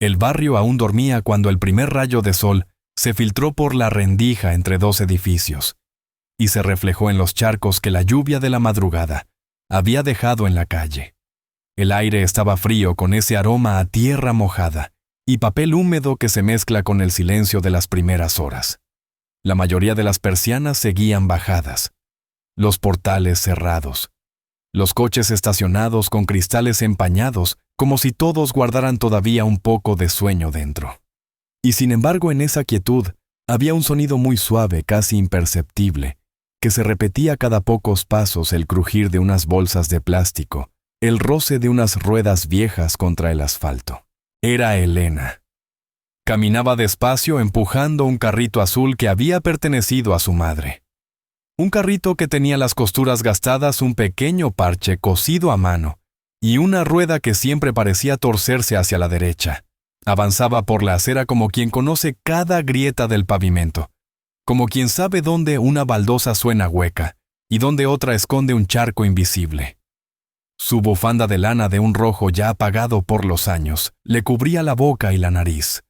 El barrio aún dormía cuando el primer rayo de sol se filtró por la rendija entre dos edificios y se reflejó en los charcos que la lluvia de la madrugada había dejado en la calle. El aire estaba frío con ese aroma a tierra mojada y papel húmedo que se mezcla con el silencio de las primeras horas. La mayoría de las persianas seguían bajadas, los portales cerrados, los coches estacionados con cristales empañados como si todos guardaran todavía un poco de sueño dentro. Y sin embargo en esa quietud había un sonido muy suave, casi imperceptible, que se repetía cada pocos pasos: el crujir de unas bolsas de plástico, el roce de unas ruedas viejas contra el asfalto. Era Elena. Caminaba despacio empujando un carrito azul que había pertenecido a su madre. Un carrito que tenía las costuras gastadas, un pequeño parche cosido a mano y una rueda que siempre parecía torcerse hacia la derecha. Avanzaba por la acera como quien conoce cada grieta del pavimento, como quien sabe dónde una baldosa suena hueca y dónde otra esconde un charco invisible. Su bufanda de lana de un rojo ya apagado por los años le cubría la boca y la nariz.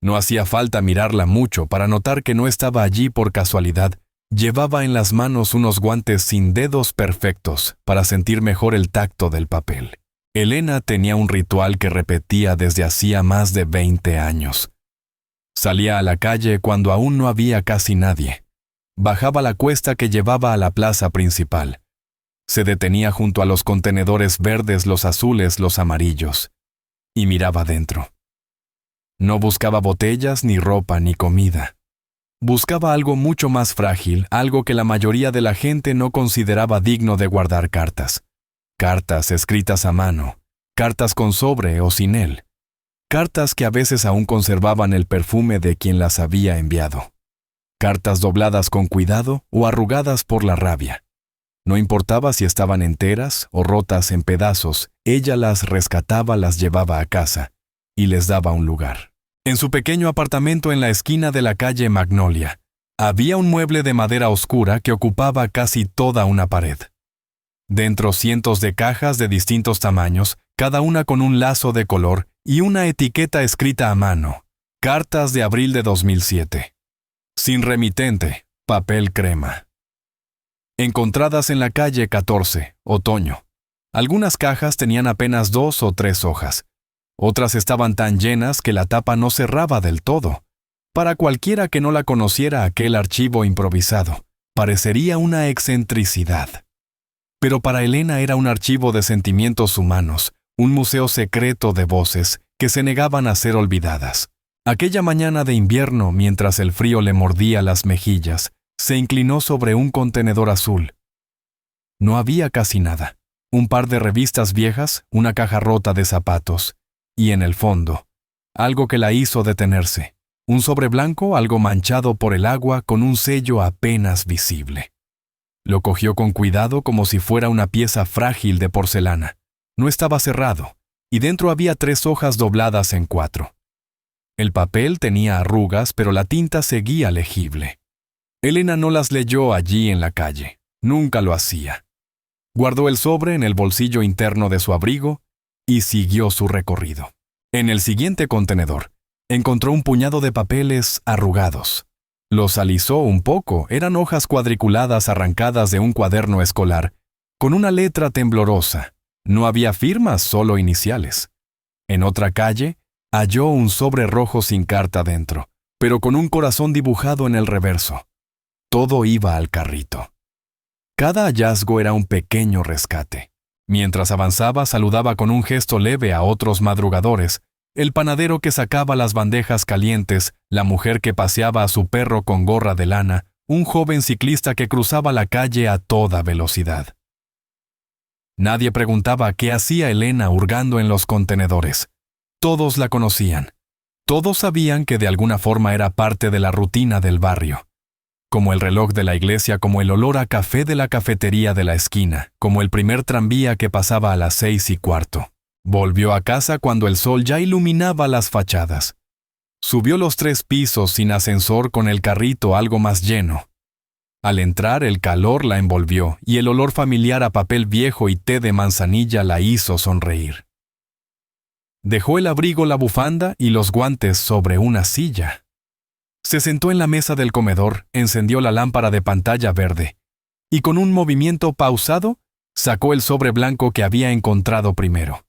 No hacía falta mirarla mucho para notar que no estaba allí por casualidad. Llevaba en las manos unos guantes sin dedos perfectos para sentir mejor el tacto del papel. Elena tenía un ritual que repetía desde hacía más de 20 años. Salía a la calle cuando aún no había casi nadie. Bajaba la cuesta que llevaba a la plaza principal. Se detenía junto a los contenedores verdes, los azules, los amarillos, y miraba dentro. No buscaba botellas, ni ropa, ni comida. Buscaba algo mucho más frágil, algo que la mayoría de la gente no consideraba digno de guardar: cartas. Cartas escritas a mano, cartas con sobre o sin él. Cartas que a veces aún conservaban el perfume de quien las había enviado. Cartas dobladas con cuidado o arrugadas por la rabia. No importaba si estaban enteras o rotas en pedazos, ella las rescataba, las llevaba a casa y les daba un lugar. En su pequeño apartamento en la esquina de la calle Magnolia, había un mueble de madera oscura que ocupaba casi toda una pared. Dentro cientos de cajas de distintos tamaños, cada una con un lazo de color y una etiqueta escrita a mano: Cartas de abril de 2007. Sin remitente, papel crema. Encontradas en la calle 14, otoño. Algunas cajas tenían apenas 2 o 3 hojas. Otras estaban tan llenas que la tapa no cerraba del todo. Para cualquiera que no la conociera, aquel archivo improvisado parecería una excentricidad. Pero para Elena era un archivo de sentimientos humanos, un museo secreto de voces que se negaban a ser olvidadas. Aquella mañana de invierno, mientras el frío le mordía las mejillas, se inclinó sobre un contenedor azul. No había casi nada. Un par de revistas viejas, una caja rota de zapatos, y en el fondo, algo que la hizo detenerse. Un sobre blanco, algo manchado por el agua, con un sello apenas visible. Lo cogió con cuidado como si fuera una pieza frágil de porcelana. No estaba cerrado, y dentro había 3 hojas dobladas en 4. El papel tenía arrugas, pero la tinta seguía legible. Elena no las leyó allí en la calle. Nunca lo hacía. Guardó el sobre en el bolsillo interno de su abrigo y siguió su recorrido. En el siguiente contenedor, encontró un puñado de papeles arrugados. Los alisó un poco, eran hojas cuadriculadas arrancadas de un cuaderno escolar, con una letra temblorosa. No había firmas, solo iniciales. En otra calle, halló un sobre rojo sin carta dentro, pero con un corazón dibujado en el reverso. Todo iba al carrito. Cada hallazgo era un pequeño rescate. Mientras avanzaba, saludaba con un gesto leve a otros madrugadores, el panadero que sacaba las bandejas calientes, la mujer que paseaba a su perro con gorra de lana, un joven ciclista que cruzaba la calle a toda velocidad. Nadie preguntaba qué hacía Elena hurgando en los contenedores. Todos la conocían. Todos sabían que de alguna forma era parte de la rutina del barrio. Como el reloj de la iglesia, como el olor a café de la cafetería de la esquina, como el primer tranvía que pasaba a las 6:15. Volvió a casa cuando el sol ya iluminaba las fachadas. Subió los 3 pisos sin ascensor con el carrito algo más lleno. Al entrar, el calor la envolvió y el olor familiar a papel viejo y té de manzanilla la hizo sonreír. Dejó el abrigo, la bufanda y los guantes sobre una silla. Se sentó en la mesa del comedor, encendió la lámpara de pantalla verde y con un movimiento pausado sacó el sobre blanco que había encontrado primero.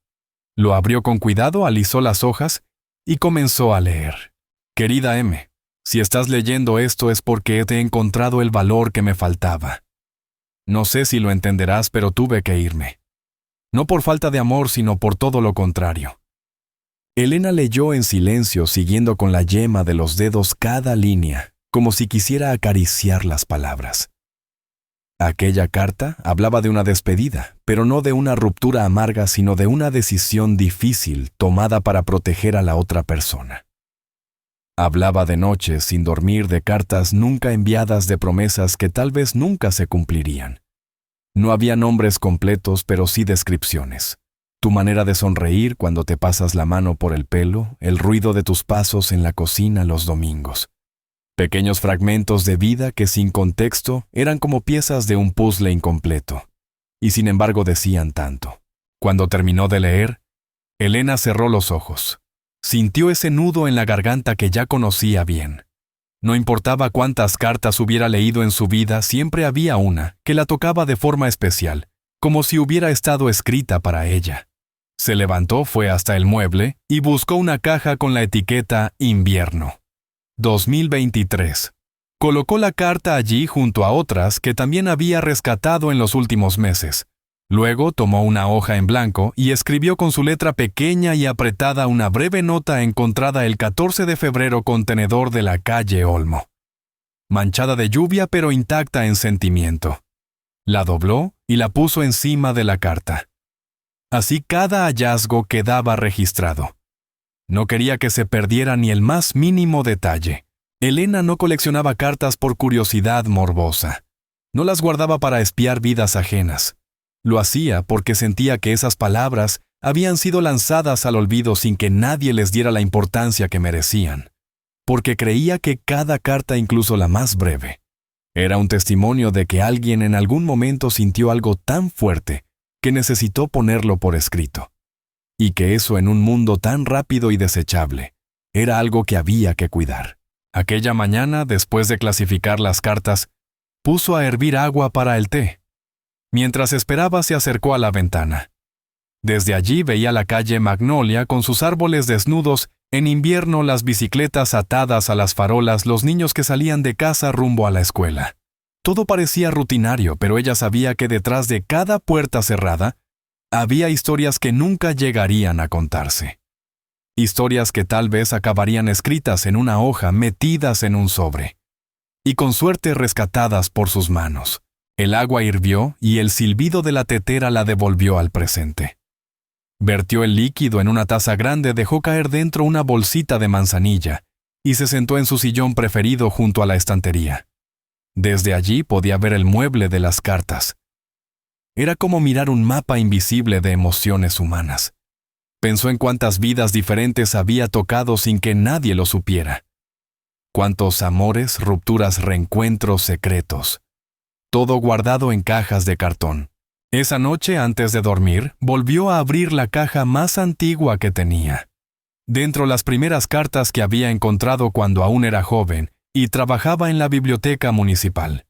Lo abrió con cuidado, alisó las hojas y comenzó a leer. Querida M, si estás leyendo esto es porque te he encontrado el valor que me faltaba. No sé si lo entenderás, pero tuve que irme. No por falta de amor, sino por todo lo contrario. Elena leyó en silencio, siguiendo con la yema de los dedos cada línea, como si quisiera acariciar las palabras. Aquella carta hablaba de una despedida, pero no de una ruptura amarga, sino de una decisión difícil tomada para proteger a la otra persona. Hablaba de noches sin dormir, de cartas nunca enviadas, de promesas que tal vez nunca se cumplirían. No había nombres completos, pero sí descripciones. Tu manera de sonreír cuando te pasas la mano por el pelo, el ruido de tus pasos en la cocina los domingos. Pequeños fragmentos de vida que sin contexto eran como piezas de un puzzle incompleto. Y sin embargo decían tanto. Cuando terminó de leer, Elena cerró los ojos. Sintió ese nudo en la garganta que ya conocía bien. No importaba cuántas cartas hubiera leído en su vida, siempre había una que la tocaba de forma especial, como si hubiera estado escrita para ella. Se levantó, fue hasta el mueble y buscó una caja con la etiqueta Invierno 2023. Colocó la carta allí junto a otras que también había rescatado en los últimos meses. Luego tomó una hoja en blanco y escribió con su letra pequeña y apretada una breve nota encontrada el 14 de febrero con tenedor de la calle Olmo. Manchada de lluvia pero intacta en sentimiento. La dobló y la puso encima de la carta. Así cada hallazgo quedaba registrado. No quería que se perdiera ni el más mínimo detalle. Elena no coleccionaba cartas por curiosidad morbosa. No las guardaba para espiar vidas ajenas. Lo hacía porque sentía que esas palabras habían sido lanzadas al olvido sin que nadie les diera la importancia que merecían. Porque creía que cada carta, incluso la más breve, era un testimonio de que alguien en algún momento sintió algo tan fuerte que necesitó ponerlo por escrito. Y que eso en un mundo tan rápido y desechable era algo que había que cuidar. Aquella mañana, después de clasificar las cartas, puso a hervir agua para el té. Mientras esperaba, se acercó a la ventana. Desde allí veía la calle Magnolia con sus árboles desnudos, en invierno las bicicletas atadas a las farolas, los niños que salían de casa rumbo a la escuela. Todo parecía rutinario, pero ella sabía que detrás de cada puerta cerrada había historias que nunca llegarían a contarse. Historias que tal vez acabarían escritas en una hoja, metidas en un sobre. Y con suerte rescatadas por sus manos. El agua hirvió y el silbido de la tetera la devolvió al presente. Vertió el líquido en una taza grande, dejó caer dentro una bolsita de manzanilla y se sentó en su sillón preferido junto a la estantería. Desde allí podía ver el mueble de las cartas. Era como mirar un mapa invisible de emociones humanas. Pensó en cuántas vidas diferentes había tocado sin que nadie lo supiera. Cuántos amores, rupturas, reencuentros secretos. Todo guardado en cajas de cartón. Esa noche, antes de dormir, volvió a abrir la caja más antigua que tenía. Dentro las primeras cartas que había encontrado cuando aún era joven y trabajaba en la biblioteca municipal.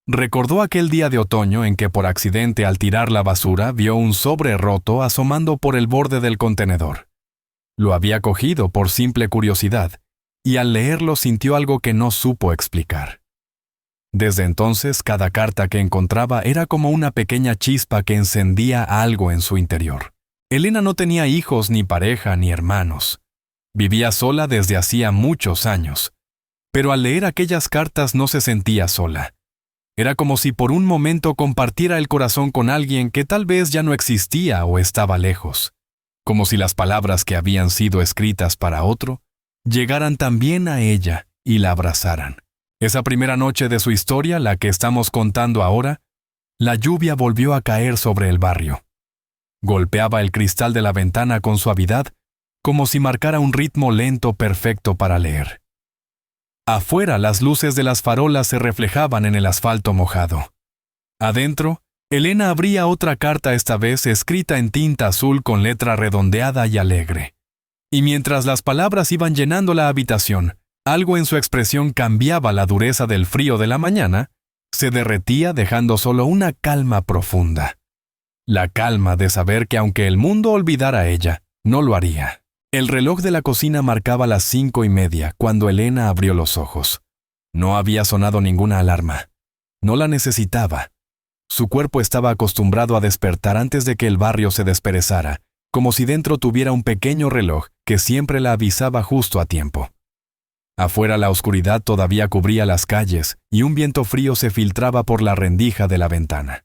Recordó aquel día de otoño en que por accidente al tirar la basura vio un sobre roto asomando por el borde del contenedor. Lo había cogido por simple curiosidad y al leerlo sintió algo que no supo explicar. Desde entonces, cada carta que encontraba era como una pequeña chispa que encendía algo en su interior. Elena no tenía hijos, ni pareja, ni hermanos. Vivía sola desde hacía muchos años. Pero al leer aquellas cartas no se sentía sola. Era como si por un momento compartiera el corazón con alguien que tal vez ya no existía o estaba lejos. Como si las palabras que habían sido escritas para otro llegaran también a ella y la abrazaran. Esa primera noche de su historia, la que estamos contando ahora, la lluvia volvió a caer sobre el barrio. Golpeaba el cristal de la ventana con suavidad, como si marcara un ritmo lento perfecto para leer. Afuera, las luces de las farolas se reflejaban en el asfalto mojado. Adentro, Elena abría otra carta, esta vez escrita en tinta azul con letra redondeada y alegre. Y mientras las palabras iban llenando la habitación, algo en su expresión cambiaba la dureza del frío de la mañana, se derretía dejando solo una calma profunda. La calma de saber que aunque el mundo olvidara a ella, no lo haría. El reloj de la cocina marcaba las 5:30 cuando Elena abrió los ojos. No había sonado ninguna alarma. No la necesitaba. Su cuerpo estaba acostumbrado a despertar antes de que el barrio se desperezara, como si dentro tuviera un pequeño reloj que siempre la avisaba justo a tiempo. Afuera la oscuridad todavía cubría las calles y un viento frío se filtraba por la rendija de la ventana.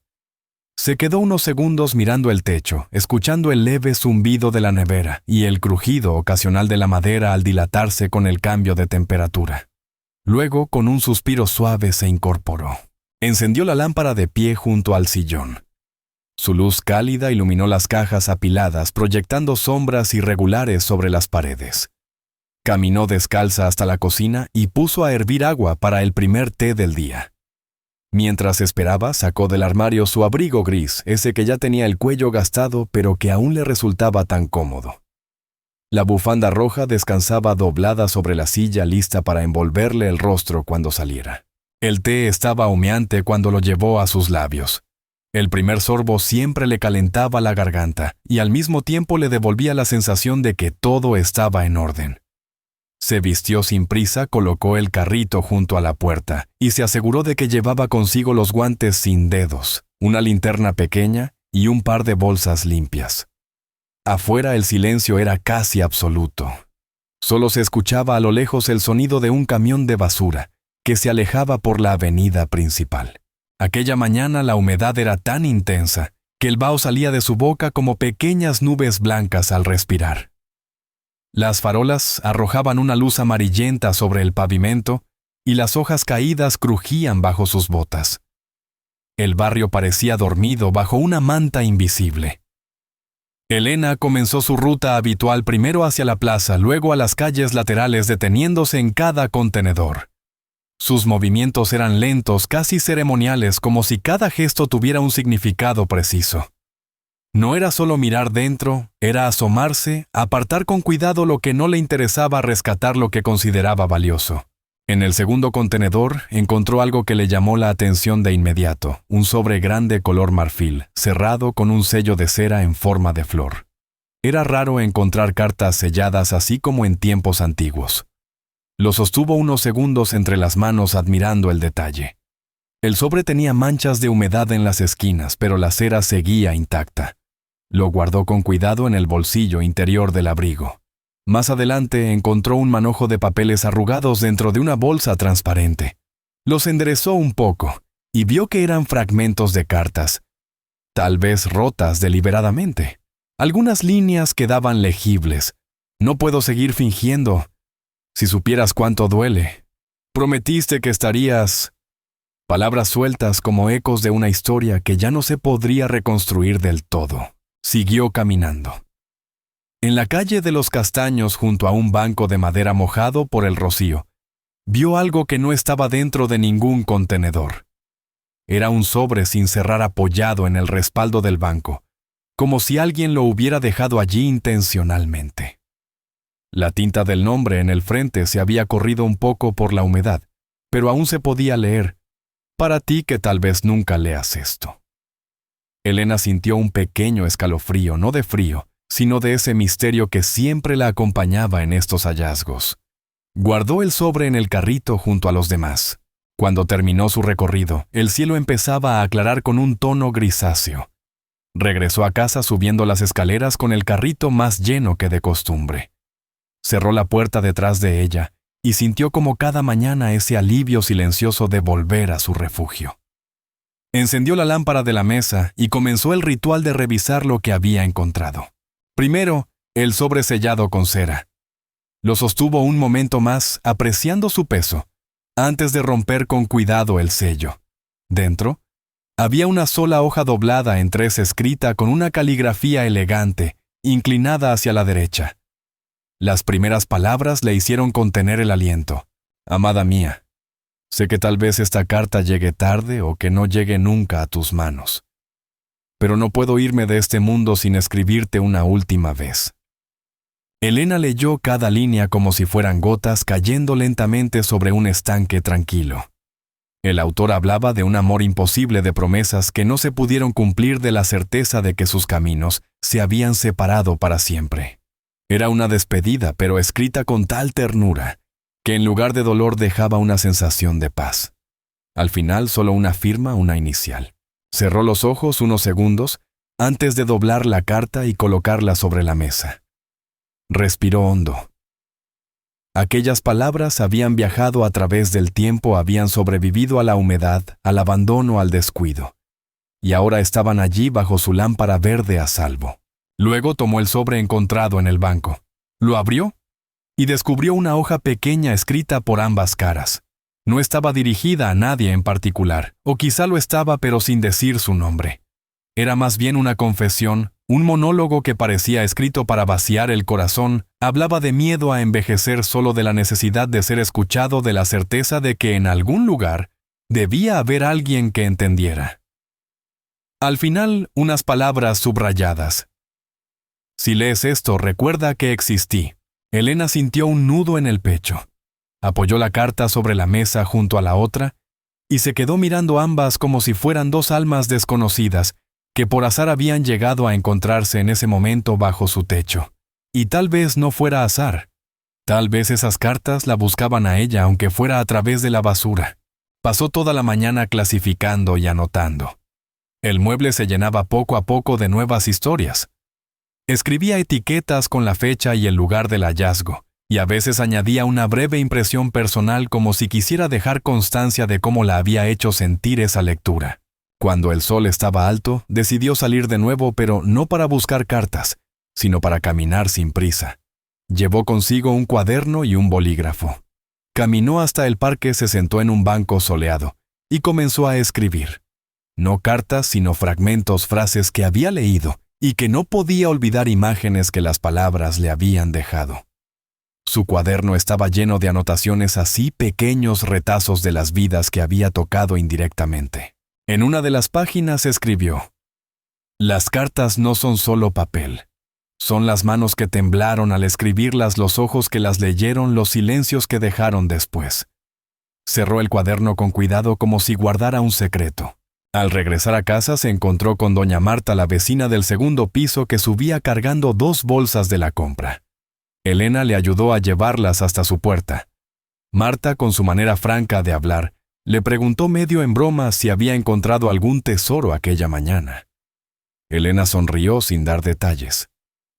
Se quedó unos segundos mirando el techo, escuchando el leve zumbido de la nevera y el crujido ocasional de la madera al dilatarse con el cambio de temperatura. Luego, con un suspiro suave, se incorporó. Encendió la lámpara de pie junto al sillón. Su luz cálida iluminó las cajas apiladas, proyectando sombras irregulares sobre las paredes. Caminó descalza hasta la cocina y puso a hervir agua para el primer té del día. Mientras esperaba, sacó del armario su abrigo gris, ese que ya tenía el cuello gastado, pero que aún le resultaba tan cómodo. La bufanda roja descansaba doblada sobre la silla, lista para envolverle el rostro cuando saliera. El té estaba humeante cuando lo llevó a sus labios. El primer sorbo siempre le calentaba la garganta y al mismo tiempo le devolvía la sensación de que todo estaba en orden. Se vistió sin prisa, colocó el carrito junto a la puerta y se aseguró de que llevaba consigo los guantes sin dedos, una linterna pequeña y un par de bolsas limpias. Afuera el silencio era casi absoluto. Solo se escuchaba a lo lejos el sonido de un camión de basura que se alejaba por la avenida principal. Aquella mañana la humedad era tan intensa que el vaho salía de su boca como pequeñas nubes blancas al respirar. Las farolas arrojaban una luz amarillenta sobre el pavimento y las hojas caídas crujían bajo sus botas. El barrio parecía dormido bajo una manta invisible. Elena comenzó su ruta habitual primero hacia la plaza, luego a las calles laterales, deteniéndose en cada contenedor. Sus movimientos eran lentos, casi ceremoniales, como si cada gesto tuviera un significado preciso. No era solo mirar dentro, era asomarse, apartar con cuidado lo que no le interesaba, rescatar lo que consideraba valioso. En el segundo contenedor encontró algo que le llamó la atención de inmediato, un sobre grande color marfil, cerrado con un sello de cera en forma de flor. Era raro encontrar cartas selladas así como en tiempos antiguos. Lo sostuvo unos segundos entre las manos admirando el detalle. El sobre tenía manchas de humedad en las esquinas, pero la cera seguía intacta. Lo guardó con cuidado en el bolsillo interior del abrigo. Más adelante encontró un manojo de papeles arrugados dentro de una bolsa transparente. Los enderezó un poco y vio que eran fragmentos de cartas, tal vez rotas deliberadamente. Algunas líneas quedaban legibles. No puedo seguir fingiendo. Si supieras cuánto duele. Prometiste que estarías... Palabras sueltas como ecos de una historia que ya no se podría reconstruir del todo. Siguió caminando. En la calle de los Castaños, junto a un banco de madera mojado por el rocío, vio algo que no estaba dentro de ningún contenedor. Era un sobre sin cerrar apoyado en el respaldo del banco, como si alguien lo hubiera dejado allí intencionalmente. La tinta del nombre en el frente se había corrido un poco por la humedad, pero aún se podía leer: para ti que tal vez nunca leas esto. Elena sintió un pequeño escalofrío, no de frío, sino de ese misterio que siempre la acompañaba en estos hallazgos. Guardó el sobre en el carrito junto a los demás. Cuando terminó su recorrido, el cielo empezaba a aclarar con un tono grisáceo. Regresó a casa subiendo las escaleras con el carrito más lleno que de costumbre. Cerró la puerta detrás de ella y sintió como cada mañana ese alivio silencioso de volver a su refugio. Encendió la lámpara de la mesa y comenzó el ritual de revisar lo que había encontrado. Primero, el sobre sellado con cera. Lo sostuvo un momento más, apreciando su peso, antes de romper con cuidado el sello. Dentro, había una sola hoja doblada en tres escrita con una caligrafía elegante, inclinada hacia la derecha. Las primeras palabras le hicieron contener el aliento. Amada mía, sé que tal vez esta carta llegue tarde o que no llegue nunca a tus manos. pero no puedo irme de este mundo sin escribirte una última vez. Elena leyó cada línea como si fueran gotas cayendo lentamente sobre un estanque tranquilo. El autor hablaba de un amor imposible, de promesas que no se pudieron cumplir, de la certeza de que sus caminos se habían separado para siempre. Era una despedida, pero escrita con tal ternura, que en lugar de dolor dejaba una sensación de paz. Al final solo una firma, una inicial. Cerró los ojos unos segundos antes de doblar la carta y colocarla sobre la mesa. Respiró hondo. Aquellas palabras habían viajado a través del tiempo, habían sobrevivido a la humedad, al abandono, al descuido. Y ahora estaban allí bajo su lámpara verde a salvo. Luego tomó el sobre encontrado en el banco. Lo abrió y descubrió una hoja pequeña escrita por ambas caras. No estaba dirigida a nadie en particular, o quizá lo estaba pero sin decir su nombre. Era más bien una confesión, un monólogo que parecía escrito para vaciar el corazón. Hablaba de miedo a envejecer, solo de la necesidad de ser escuchado, de la certeza de que en algún lugar debía haber alguien que entendiera. Al final, unas palabras subrayadas. Si lees esto, recuerda que existí. Elena sintió un nudo en el pecho. Apoyó la carta sobre la mesa junto a la otra y se quedó mirando ambas como si fueran dos almas desconocidas que por azar habían llegado a encontrarse en ese momento bajo su techo. Y tal vez no fuera azar. Tal vez esas cartas la buscaban a ella, aunque fuera a través de la basura. Pasó toda la mañana clasificando y anotando. El mueble se llenaba poco a poco de nuevas historias. Escribía etiquetas con la fecha y el lugar del hallazgo, y a veces añadía una breve impresión personal como si quisiera dejar constancia de cómo la había hecho sentir esa lectura. Cuando el sol estaba alto, decidió salir de nuevo, pero no para buscar cartas, sino para caminar sin prisa. Llevó consigo un cuaderno y un bolígrafo. Caminó hasta el parque, se sentó en un banco soleado y comenzó a escribir. No cartas, sino fragmentos, frases que había leído y que no podía olvidar, imágenes que las palabras le habían dejado. Su cuaderno estaba lleno de anotaciones, así, pequeños retazos de las vidas que había tocado indirectamente. En una de las páginas escribió: «Las cartas no son solo papel. Son las manos que temblaron al escribirlas, los ojos que las leyeron, los silencios que dejaron después». Cerró el cuaderno con cuidado como si guardara un secreto. Al regresar a casa se encontró con doña Marta, la vecina del segundo piso, que subía cargando 2 bolsas de la compra. Elena le ayudó a llevarlas hasta su puerta. Marta, con su manera franca de hablar, le preguntó medio en broma si había encontrado algún tesoro aquella mañana. Elena sonrió sin dar detalles.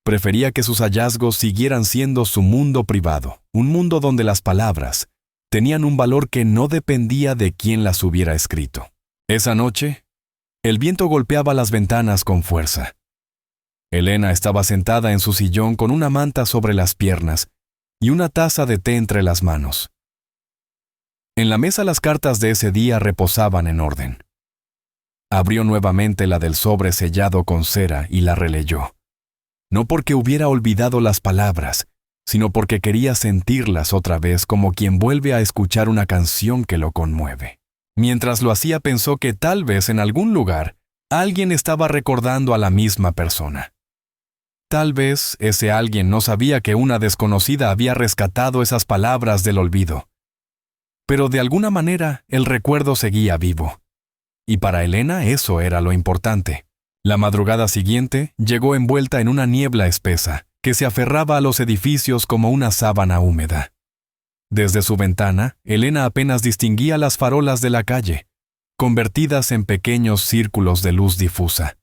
Prefería que sus hallazgos siguieran siendo su mundo privado, un mundo donde las palabras tenían un valor que no dependía de quién las hubiera escrito. Esa noche, el viento golpeaba las ventanas con fuerza. Elena estaba sentada en su sillón con una manta sobre las piernas y una taza de té entre las manos. En la mesa las cartas de ese día reposaban en orden. Abrió nuevamente la del sobre sellado con cera y la releyó. No porque hubiera olvidado las palabras, sino porque quería sentirlas otra vez, como quien vuelve a escuchar una canción que lo conmueve. Mientras lo hacía, pensó que tal vez en algún lugar alguien estaba recordando a la misma persona. Tal vez ese alguien no sabía que una desconocida había rescatado esas palabras del olvido. Pero de alguna manera el recuerdo seguía vivo. Y para Elena eso era lo importante. La madrugada siguiente llegó envuelta en una niebla espesa que se aferraba a los edificios como una sábana húmeda. Desde su ventana, Elena apenas distinguía las farolas de la calle, convertidas en pequeños círculos de luz difusa.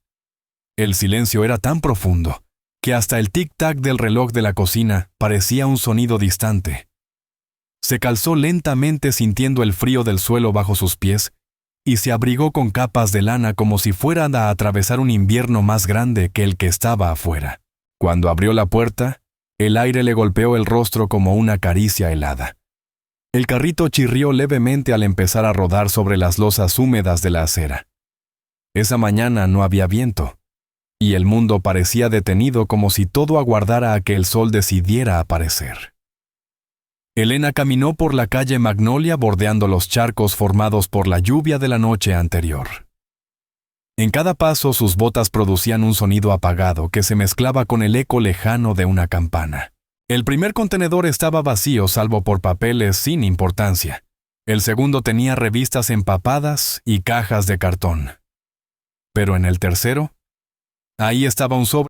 El silencio era tan profundo que hasta el tic-tac del reloj de la cocina parecía un sonido distante. Se calzó lentamente sintiendo el frío del suelo bajo sus pies y se abrigó con capas de lana como si fuera a atravesar un invierno más grande que el que estaba afuera. Cuando abrió la puerta, el aire le golpeó el rostro como una caricia helada. El carrito chirrió levemente al empezar a rodar sobre las losas húmedas de la acera. Esa mañana no había viento, y el mundo parecía detenido, como si todo aguardara a que el sol decidiera aparecer. Elena caminó por la calle Magnolia bordeando los charcos formados por la lluvia de la noche anterior. En cada paso sus botas producían un sonido apagado que se mezclaba con el eco lejano de una campana. El primer contenedor estaba vacío salvo por papeles sin importancia. El segundo tenía revistas empapadas y cajas de cartón. Pero en el tercero, ahí estaba un sobre